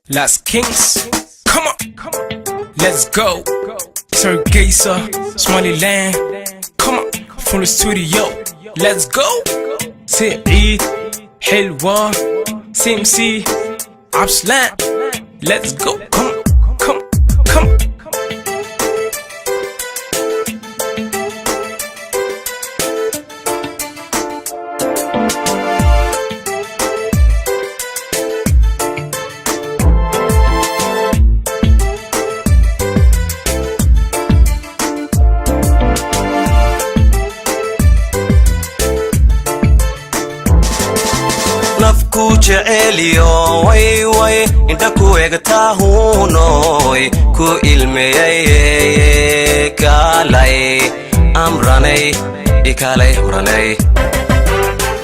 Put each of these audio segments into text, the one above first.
Last Kings, come on, let's go. It's Hargeysa, Somaliland, come on, from the studio, let's go. سعيد حلوة سمسي عبسلان, let's go. Come. nafku jeceliyo way inta ku egtaahunoy ku ilmeeyay kalay amranay ikalay huranay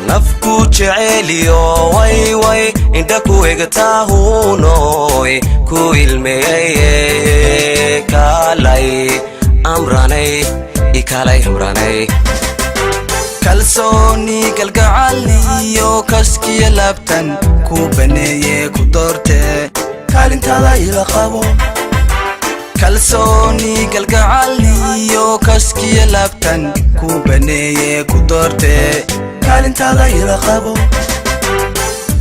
nafku jeceliyo way inta ku egtaahunoy ku ilmeeyay kalay amranay ikalay huranay kalsooni galgacaliyo kaskiya laabtan ku baneeye ku doorte kaalintaada ila qabo kalsooni galgacaliyo kaskiya laabtan ku baneeye ku doorte kaalintaada ila qabo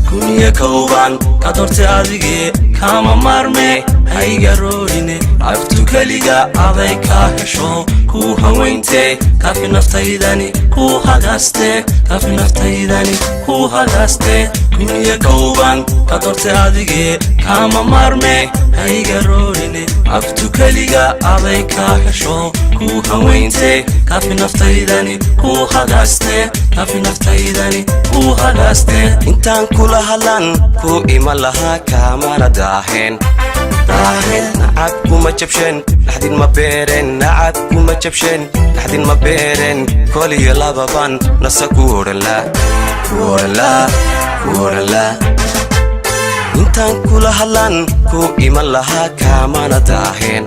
kuniya kooban ka doorte adige kama marme hayga roorine aftu kaliga aday ka hesho ku haweynte kafi naftaydani ku hagaste kafi naftaydani ku hagaste kuniya kooban ka doorte adige kama marme hayga roorine aftu kaliga aday ka hesho ku haweynte kafi naftaydani ku hagaste kafi naftaydani ku hagaste intaan kula halan ku ima laha kamana daahen nacab kuma jabshen laxdin ma beeren nacab kuma jabshen laxdin ma beeren koliyo lababan nasa ku oranla intaan kula hadlan ku iman lahaa kamana daahen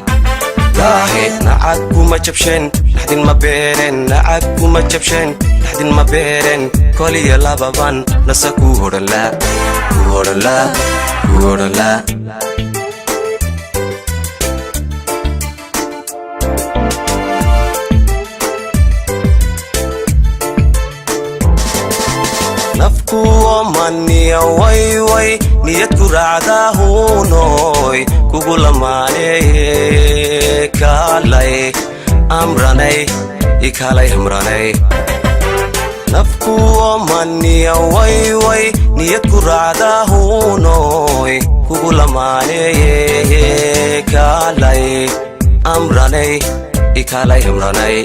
nacab kuma jabshen laxdin ma beeren nacab kuma jabshen laxdin ma beeren koliyo lababan nasa ku oranla nafku amaniya way niyad ku raacdahunoy kugu lamaaney kalay amranay ikalay amranay nafku amaniya way niyad ku raacdahunoy kugu lamaaney kalay amranay ikalay amranay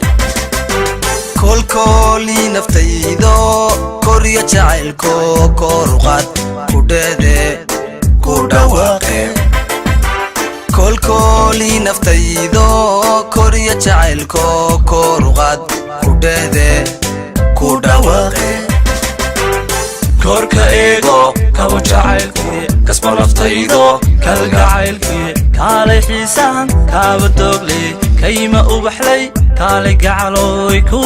kolkoli naftaydo koriya jacaylko koruqad kudheede ku dhawaaqe kolkoli naftaydo koriya jacaylko koruqad kudheede ku dhawaaqe korka eego kabo jacaylkii kasba naftaydo kalgacaylkii kaalay xiisaan kaaba doogley kayma ubaxlay kaalay gacaloy ku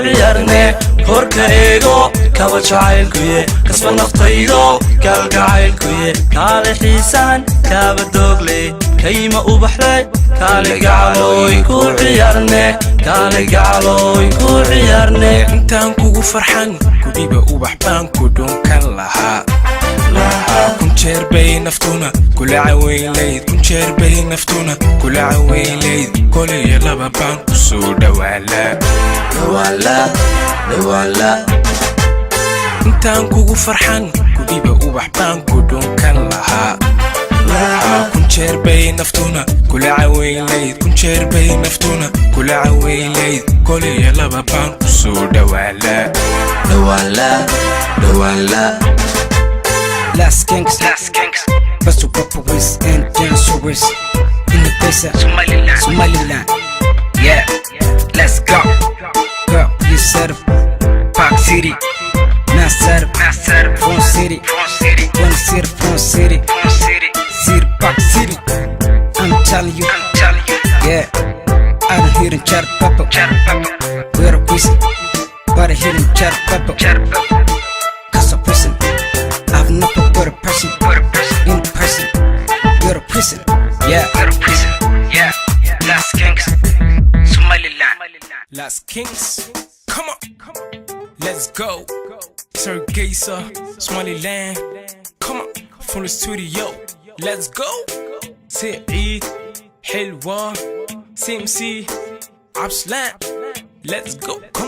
ciyaarne korka eego kaba jacaylkuye kasba naftaydo kalgacaylkuye kaalay xiisaan kaaba doogley kayma ubaxlay kaalay gacaloy ku ciyaarne intaan kugu farxan kudhiba ubax baan ku dhunkan lahaa kunjeer bay naftuna kula caweylayd kunjeer bay naftuna kula caweylayd koliyo laba baan ku soo dhawaala intaan kugu farxan kudhiba ubax baan ku dhunkan lahaa kunjeer bay naftuna kula caweylayd kunjeer bay naftuna kula caweylayd koliyo laba baan ku soo dhawaala Last Kings, best to pop with and dance with in the desert, Somaliland. Yeah, let's go. Girl, you serve Park City, Nasser, Front City, Front City, Park City. I'm telling you, yeah. I'm here in Char Papa, we're a prison, but I'm here in Char Papa, cause of prison. I've never put a Kings. Come on, let's go. Hargeysa, Somaliland. Come on, from the studio. Let's go. سعيد حلوة CMC Amran. Let's go.